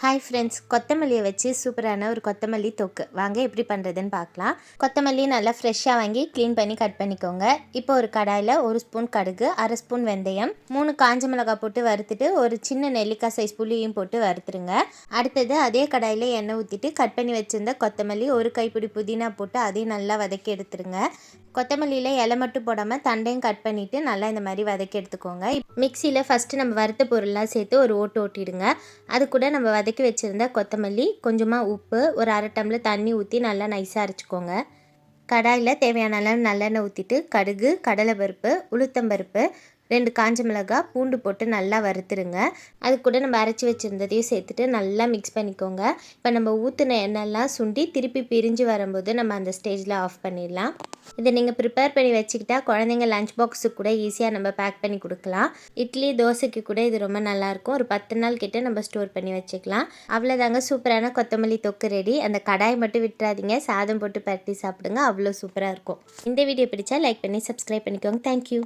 Hi friends, கொத்தமல்லியை வச்சு சூப்பரான ஒரு கொத்தமல்லி தொக்கு வாங்க எப்படி பண்ணுறதுன்னு பார்க்கலாம். கொத்தமல்லி நல்லா ஃப்ரெஷ்ஷாக வாங்கி க்ளீன் பண்ணி கட் பண்ணிக்கோங்க. இப்போ ஒரு கடாயில் 1 ஸ்பூன் கடுகு, 1/2 ஸ்பூன் வெந்தயம், 3 காஞ்ச மிளகாய் போட்டு வறுத்துட்டு ஒரு சின்ன நெல்லிக்காய் சைஸ் புளியும் போட்டு வறுத்துருங்க. அடுத்தது அதே கடாயில் எண்ணெய் ஊற்றிட்டு கட் பண்ணி வச்சுருந்த கொத்தமல்லி, ஒரு கைப்பிடி புதினா போட்டு அதையும் நல்லா வதக்கி எடுத்துருங்க. கொத்தமல்லியில் இலை மட்டும் போடாமல் தண்டையும் கட் பண்ணிவிட்டு நல்லா இந்த மாதிரி வதக்கி எடுத்துக்கோங்க. மிக்சியில் ஃபஸ்ட்டு நம்ம வறுத்த பொருள்லாம் சேர்த்து ஒரு ஓட்டு ஓட்டிடுங்க. அது கூட நம்ம வதக்கி வச்சுருந்த கொத்தமல்லி, கொஞ்சமாக உப்பு, ஒரு 1/2 டம்ளர் தண்ணி ஊற்றி நல்லா நைஸாக அரைச்சிக்கோங்க. கடாயில் தேவையான அளவு நல்லெண்ணெய் ஊற்றிட்டு கடுகு, கடலைப்பருப்பு, உளுத்தம்பருப்பு, 2 காஞ்ச மிளகாய், பூண்டு போட்டு நல்லா வறுத்துருங்க. அது கூட நம்ம அரைச்சி வச்சுருந்ததையும் சேர்த்துட்டு நல்லா மிக்ஸ் பண்ணிக்கோங்க. இப்போ நம்ம ஊற்றின எண்ணெய்லாம் சுண்டி திருப்பி பிரிஞ்சு வரும்போது நம்ம அந்த ஸ்டேஜில் ஆஃப் பண்ணிடலாம். இதை நீங்கள் ப்ரிப்பேர் பண்ணி வச்சுக்கிட்டா குழந்தைங்க லஞ்ச் பாக்ஸுக்கு கூட ஈஸியாக நம்ம பேக் பண்ணி கொடுக்கலாம். இட்லி, தோசைக்கு கூட இது ரொம்ப நல்லாயிருக்கும். ஒரு 10 நாள் கிட்ட நம்ம ஸ்டோர் பண்ணி வச்சுக்கலாம். அவ்வளோதாங்க, சூப்பரான கொத்தமல்லி தொக்கு ரெடி. அந்த கடாய் மட்டும் விட்டுறாதீங்க, சாதம் போட்டு பரட்டி சாப்பிடுங்க, அவ்வளோ சூப்பராக இருக்கும். இந்த வீடியோ பிடிச்சா லைக் பண்ணி சப்ஸ்கிரைப் பண்ணிக்கோங்க. தேங்க்யூ.